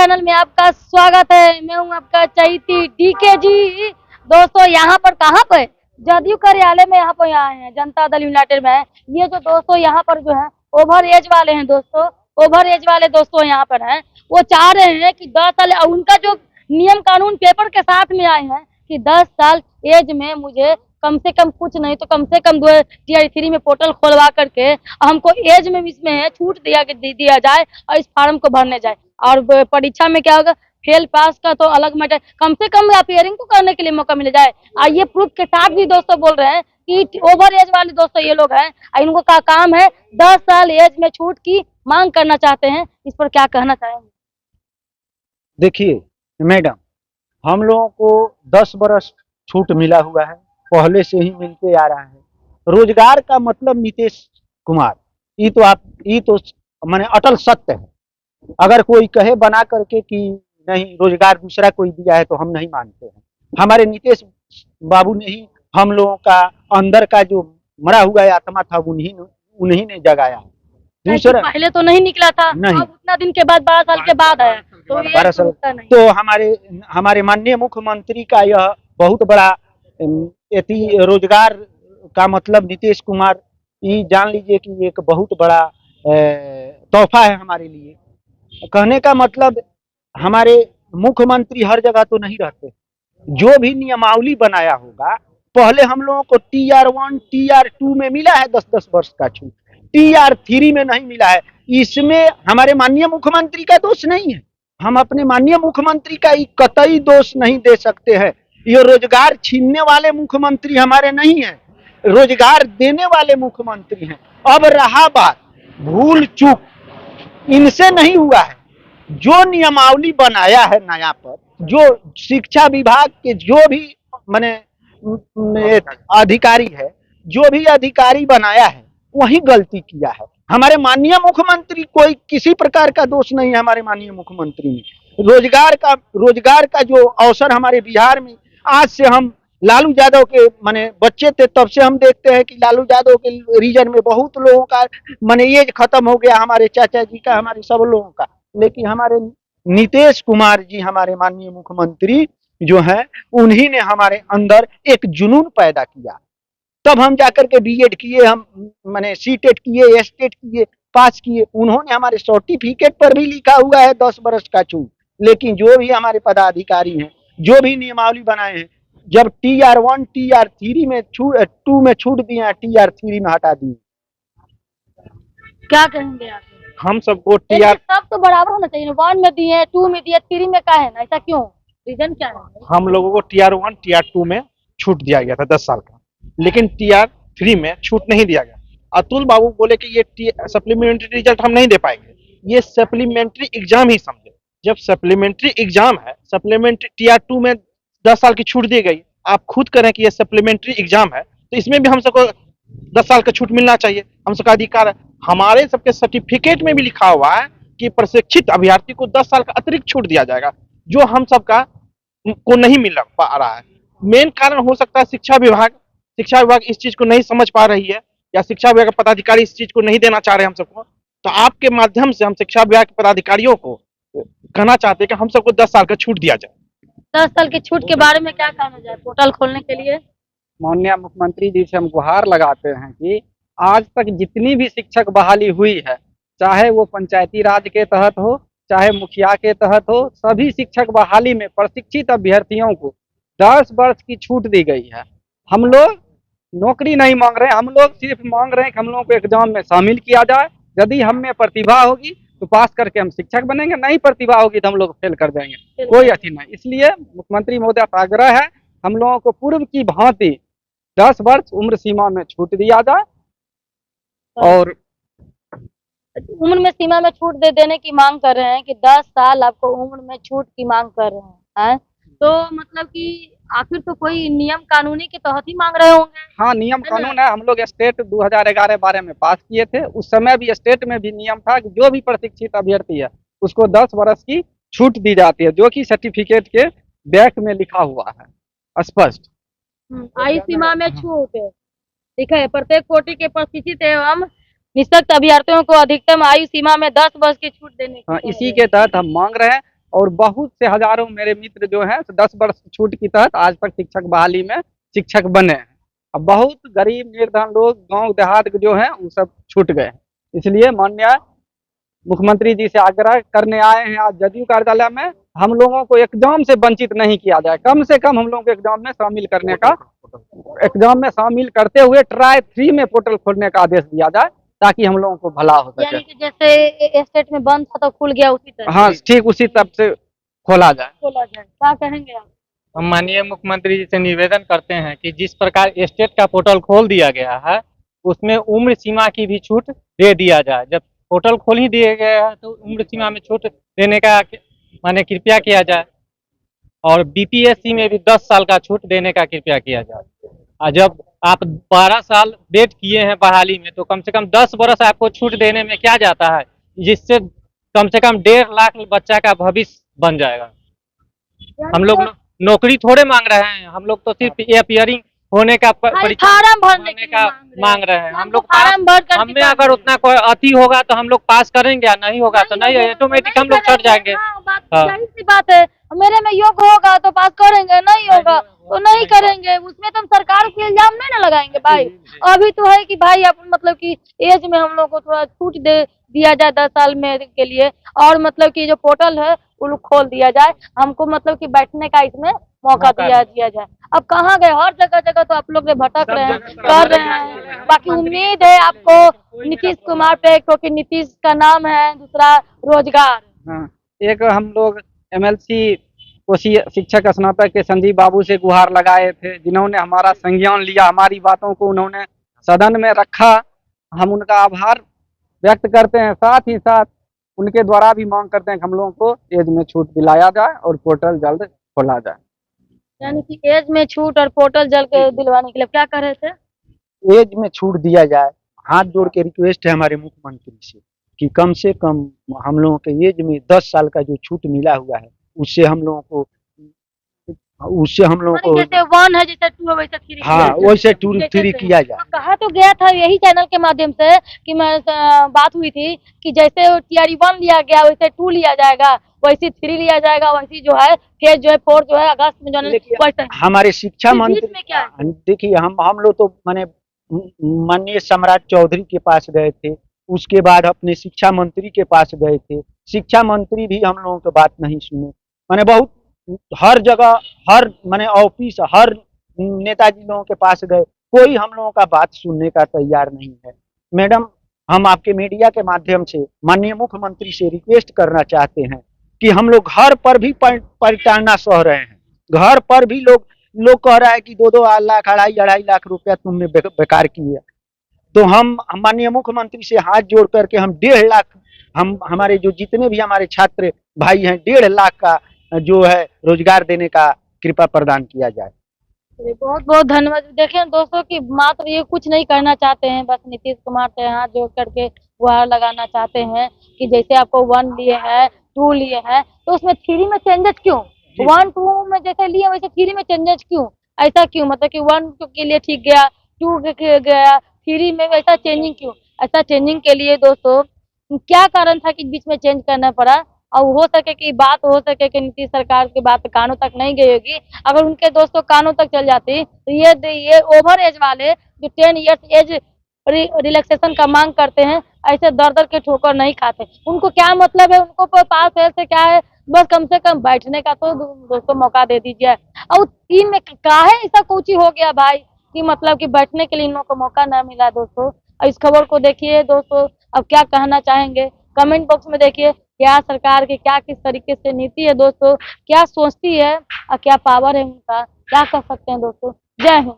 Channel में आपका स्वागत है। मैं हूं आपका चैती डीके जी। दोस्तों यहाँ पर कहाँ पर जदयू कार्यालय में यहाँ पर आए हैं, जनता दल यूनाइटेड में है। ये जो दोस्तों यहाँ पर जो है ओवर एज वाले हैं दोस्तों, ओवर एज वाले दोस्तों यहाँ पर हैं। वो चाह रहे हैं कि 10 साल उनका जो नियम कानून पेपर के साथ में आए हैं कि 10 साल एज में मुझे कम से कम कुछ नहीं तो कम से कम टीआर 3 में पोर्टल खोलवा करके हमको एज में इसमें छूट दिया जाए और इस फार्म को भरने जाए। और परीक्षा में क्या होगा, फेल पास का तो अलग मैटर, कम से कम अपियरिंग को करने के लिए मौका मिल जाए। और ये प्रूफ के साथ भी दोस्तों बोल रहे हैं कि ओवर एज वाले दोस्तों ये लोग हैं, इनको का काम है 10 साल एज में छूट की मांग करना चाहते हैं। इस पर क्या कहना चाहेंगे? देखिए मैडम, हम लोगों को 10 बरस छूट मिला हुआ है, पहले से ही मिलते आ रहा है। रोजगार का मतलब नीतीश कुमार, ये तो माने अटल सत्य है। अगर कोई कहे बना करके कि नहीं रोजगार दूसरा कोई दिया है तो हम नहीं मानते हैं। हमारे नीतीश बाबू ने ही हम लोगों का अंदर का जो मरा हुआ आत्मा था उन्हीं ने जगाया है। दूसरा पहले तो नहीं निकला था, नहीं। अब उतना दिन के बाद 12 साल के बाद आया तो 12 साल तो हमारे माननीय मुख्यमंत्री का यह बहुत बड़ा रोजगार का मतलब नीतीश कुमार, ये जान लीजिए कि एक बहुत बड़ा तोहफा है हमारे लिए। कहने का मतलब हमारे मुख्यमंत्री हर जगह तो नहीं रहते, जो भी नियमावली बनाया होगा, पहले हम लोगों को TR1 TR2 में मिला है 10-10 वर्ष का छूट, TR3 में नहीं मिला है। इसमें हमारे माननीय मुख्यमंत्री का दोष नहीं है। हम अपने माननीय मुख्यमंत्री का कतई दोष नहीं दे सकते हैं। ये रोजगार छीनने वाले मुख्यमंत्री हमारे नहीं है, रोजगार देने वाले मुख्यमंत्री हैं। अब रहा बात भूल चूक, इनसे नहीं हुआ है। जो नियमावली बनाया है नया पर, जो शिक्षा विभाग के जो भी माने अधिकारी है, जो भी अधिकारी बनाया है वही गलती किया है। हमारे माननीय मुख्यमंत्री कोई किसी प्रकार का दोष नहीं है। हमारे माननीय मुख्यमंत्री में रोजगार का जो अवसर हमारे बिहार में, आज से हम लालू यादव के माने बच्चे थे तब से हम देखते हैं कि लालू यादव के रीजन में बहुत लोगों का माने एज खत्म हो गया, हमारे चाचा जी का, हमारे सब लोगों का। लेकिन हमारे नीतीश कुमार जी, हमारे माननीय मुख्यमंत्री जो है, उन्हीं ने हमारे अंदर एक जुनून पैदा किया। तब हम जाकर के बीएड किए, हम माने सीटेट किए, एस्टेट किए, पास किए। उन्होंने हमारे सर्टिफिकेट पर भी लिखा हुआ है 10 वर्ष का छूट। लेकिन जो भी हमारे पदाधिकारी हैं, जो भी नियमावली बनाए हैं, जब TR1 TR3 में टू में छूट दिया, TR3 में हटा दिए। क्या कहेंगे आप? हम सबको TR सब तो बराबर होना चाहिए, 1 में दिए, 2 में दिए, 3 में का है ना, ऐसा क्यों? रीजन क्या है? हम लोगों को TR1 TR2 में छूट दिया गया था 10 साल का, लेकिन TR3 में छूट नहीं दिया गया। अतुल बाबू बोले कि ये सप्लीमेंट्री रिजल्ट हम नहीं दे पाएंगे, ये सप्लीमेंट्री एग्जाम ही समझे। जब सप्लीमेंट्री एग्जाम है, सप्लीमेंट्री TR2 में 10 साल की छूट दी गई, आप खुद करें कि ये सप्लीमेंट्री एग्जाम है, तो इसमें भी हम सबको 10 साल का छूट मिलना चाहिए, हम सबका अधिकार है। हमारे सबके सर्टिफिकेट में भी लिखा हुआ है कि प्रशिक्षित अभ्यर्थी को 10 साल का अतिरिक्त छूट दिया जाएगा, जो हम सबका को नहीं मिल पा रहा है। मेन कारण हो सकता है शिक्षा विभाग इस चीज को नहीं समझ पा रही है, या शिक्षा विभाग के पदाधिकारी इस चीज को नहीं देना चाह रहे हम सबको। तो आपके माध्यम से हम शिक्षा विभाग के पदाधिकारियों को कहना चाहते हैं कि हम सबको 10 साल का छूट दिया जाए। 10 साल की छूट के बारे में क्या कहना जाए पोर्टल खोलने के लिए? माननीय मुख्यमंत्री जी से हम गुहार लगाते हैं कि आज तक जितनी भी शिक्षक बहाली हुई है, चाहे वो पंचायती राज के तहत हो, चाहे मुखिया के तहत हो, सभी शिक्षक बहाली में प्रशिक्षित अभ्यर्थियों को 10 वर्ष की छूट दी गई है। हम लोग नौकरी नहीं मांग रहे, हम लोग सिर्फ मांग रहे हैं कि हम लोगों को एग्जाम में शामिल किया जाए। यदि हम में प्रतिभा होगी तो पास करके हम शिक्षक बनेंगे, नहीं प्रतिभा होगी तो हम लोग फेल कर देंगे, कोई अथी नहीं। इसलिए मुख्यमंत्री महोदय का आग्रह है, हम लोगों को पूर्व की भांति 10 वर्ष उम्र सीमा में छूट दिया जाए। और उम्र में सीमा में छूट देने की मांग कर रहे हैं कि 10 साल आपको उम्र में छूट की मांग कर रहे हैं, तो मतलब कि आखिर तो कोई नियम कानूनी के तहत ही मांग रहे होंगे। हाँ, नियम कानून है। हम लोग स्टेट 2011-12 में पास किए थे। उस समय भी स्टेट में भी नियम था कि जो भी प्रशिक्षित अभ्यर्थी है उसको 10 वर्ष की छूट दी जाती है, जो कि सर्टिफिकेट के बैक में लिखा हुआ है स्पष्ट। आयु सीमा में छूट ठीक है, प्रत्येक कोटि के प्रशिक्षित एवं निःशक्त अभ्यर्थियों को अधिकतम आयु सीमा में 10 वर्ष की छूट देने की। हाँ, इसी के तहत हम मांग रहे हैं और बहुत से हजारों मेरे मित्र जो हैं 10 वर्ष की छूट के तहत आज तक शिक्षक बहाली में शिक्षक बने हैं। अब बहुत गरीब निर्धन लोग गांव देहात के जो हैं वो सब छूट गए हैं। इसलिए माननीय मुख्यमंत्री जी से आग्रह करने आए हैं आज जदयू कार्यालय में, हम लोगों को एग्जाम से वंचित नहीं किया जाए, कम से कम हम लोगों को एग्जाम में शामिल करने का, एग्जाम में शामिल करते हुए ट्राई फ्री में पोर्टल खोलने का आदेश दिया जाए ताकि हम लोगों को भला हो सके। यानी कि जैसे स्टेट में बंद था तो खुल गया उसी तरह हाँ ठीक उसी तब से खोला जाए। खोला जाए, क्या कहेंगे आप? हम माननीय मुख्यमंत्री जी से निवेदन करते हैं कि जिस प्रकार स्टेट का पोर्टल खोल दिया गया है उसमें उम्र सीमा की भी छूट दे दिया जाए। जब पोर्टल खोल ही दिया गया है तो उम्र सीमा में छूट देने का माने कृपया किया जाए, और बीपीएससी में भी 10 साल का छूट देने का कृपया किया जाए। और जब आप 12 साल वेट किए हैं बहाली में तो कम से कम 10 वर्ष आपको छूट देने में क्या जाता है, जिससे कम से कम 1.5 लाख बच्चा का भविष्य बन जाएगा। हम लोग नौकरी थोड़े मांग रहे हैं, हम लोग तो सिर्फ अपियरिंग होने का फार्म भरने का मांग रहे हैं। हम लोग फार्म भर कर हमें अगर उतना कोई अति होगा तो हम लोग पास करेंगे, या नहीं होगा तो नहीं, ऑटोमेटिक हम लोग छट जाएंगे। जाहिर सी बात है, मेरे में योग्य होगा तो पास करेंगे, नहीं होगा तो नहीं करेंगे। उसमें तो हम सरकार को इल्जाम नहीं ना लगाएंगे भाई। अभी तो है कि भाई आप मतलब कि एज में हम लोग को थोड़ा छूट दे दिया जाए 10 साल में के लिए, और मतलब कि जो पोर्टल है वो खोल दिया जाए, हमको मतलब कि बैठने का इसमें मौका दिया जाए। अब कहाँ गए, हर जगह जगह तो आप लोग भटक रहे हैं, कर रहे हैं। बाकी उम्मीद है आपको नीतीश कुमार पे, क्योंकि नीतीश का नाम है, दूसरा रोजगार। हाँ, एक हम लोग एमएलसी कोशी शिक्षक स्नातक के संजीव बाबू से गुहार लगाए थे, जिन्होंने हमारा संज्ञान लिया, हमारी बातों को उन्होंने सदन में रखा। हम उनका आभार व्यक्त करते हैं, साथ ही साथ उनके द्वारा भी मांग करते हैं कि हम लोगों को एज में छूट दिलाया जाए और पोर्टल जल्द खोला जाए। यानी कि एज में छूट और पोर्टल जल्द दिलवाने के लिए क्या कर रहे थे? एज में छूट दिया जाए। हाथ जोड़ के रिक्वेस्ट है हमारे मुख्यमंत्री से कि से कम हम लोगों के एज में 10 साल का जो छूट मिला हुआ है उससे हम लोगों को जैसे 1 है, जैसे 2 है, वैसे 3। हाँ वैसे 2 3 किया जाए। तो कहा तो गया था यही चैनल के माध्यम से कि मैं बात हुई थी कि जैसे TRE 1 लिया गया वैसे 2 लिया जाएगा, वैसे 3 लिया जाएगा, वैसे जो है फेज जो है 4 जो है अगस्त में जो हमारे शिक्षा मंत्री देखिए हम लोग तो माने माननीय सम्राट चौधरी के पास गए थे, उसके बाद अपने शिक्षा मंत्री के पास गए थे। शिक्षा मंत्री भी हम लोगों की बात नहीं सुने। माने बहुत हर जगह हर माने ऑफिस हर नेताजी लोगों के पास गए, कोई हम लोगों का बात सुनने का तैयार नहीं है। मैडम हम आपके मीडिया के माध्यम से माननीय मुख्यमंत्री से रिक्वेस्ट करना चाहते हैं कि हम लोग घर पर भी परिताड़ना सह रहे हैं, घर पर भी लोग कह रहा है कि 2-2 लाख 2.5 लाख रुपया तुमने बेकार किया। तो हम माननीय मुख्यमंत्री से हाथ जोड़ करके हम 1.5 लाख हम हमारे जो जितने भी हमारे छात्र भाई हैं 1.5 लाख का जो है रोजगार देने का कृपा प्रदान किया जाए। बहुत बहुत धन्यवाद। देखें दोस्तों कि मात्र ये कुछ नहीं करना चाहते हैं, बस नीतीश कुमार से हाथ जोड़ करके गुहार लगाना चाहते हैं कि जैसे आपको 1 लिए हैं 2 लिए हैं तो उसमें 3 में चेंजेस क्यों, 1-2 में जैसे लिए वैसे 3 में चेंजेस क्यों, ऐसा क्यों? मतलब कि 1 के लिए ठीक गया, 2 के गया, 3 में ऐसा चेंजिंग क्यों? ऐसा चेंजिंग के लिए दोस्तों क्या कारण था कि बीच में चेंज करना पड़ा? और हो सके कि बात हो सके कि नीतीश सरकार की बात कानों तक नहीं गई होगी। अगर उनके दोस्तों कानों तक चल जाती तो ये ओवर एज वाले जो 10 इयर्स एज रिलैक्सेशन का मांग करते हैं ऐसे दर के ठोकर नहीं खाते। उनको क्या मतलब है, उनको पास है से क्या है, बस कम से कम बैठने का तो दोस्तों मौका दे दीजिए। और 3 में काहे ऐसा कुछ हो गया भाई कि मतलब कि बैठने के लिए इन लोगों को मौका न मिला दोस्तों। इस खबर को देखिए दोस्तों, अब क्या कहना चाहेंगे कमेंट बॉक्स में देखिए। क्या सरकार की क्या किस तरीके से नीति है दोस्तों, क्या सोचती है और क्या पावर है उनका, क्या कर सकते हैं दोस्तों। जय हिंद।